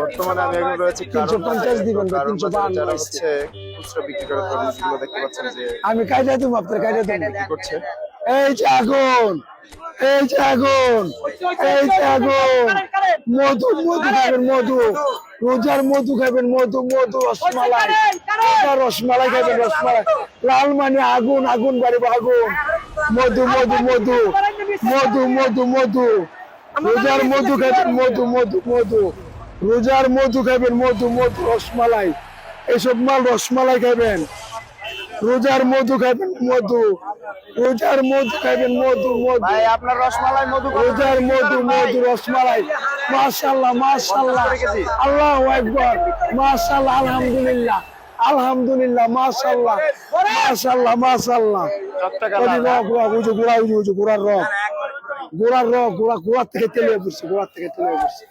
বর্তমানে আমি এখন রয়েছে 350 দিবেন, যারা 352 হচ্ছে খুচরা বিক্রি করে তরমুজগুলো দেখতে পাচ্ছেন যে আমি কাইটা দিব, আপনার কাইটা দিব। বিক্রি করছে। এই যে আগুন, এই যে আগুন, এই যে আগুন। মধু, মধু খাবেন, মধু। রোজার মধু খাবেন, মধু, মধু, রসমালাই। রোজার রসমালাই খাবেন, রসমালাই। লাল মানে আগুন, আগুন বাড়িব, আগুন। মধু, মধু, মধু, মধু, মধু, মধু। রোজার মধু খাবেন, মধু, মধু, মধু। রোজার মধু খাবেন, মধু, মধু, রসমালাই। এইসব মাল রসমালাই খাবেন। রোজার মধু খাবেন, মধু। রোজার মধু খাবেন, মধু, মধু। ভাই আপনার রসমালাই মধু রোজার মধু, মধু, রসমালাই। মাশাআল্লাহ, মাশাআল্লাহ, আল্লাহু আকবার, মাশাআল্লাহ, আলহামদুলিল্লাহ, আলহামদুলিল্লাহ, মাশাআল্লাহ, মাশাআল্লাহ, মাশাআল্লাহ। গোড়ার রক, গোড়ার রক, গোড়া থেকে তেলে পড়ছে, গোড়া থেকে তেলে পড়ছে।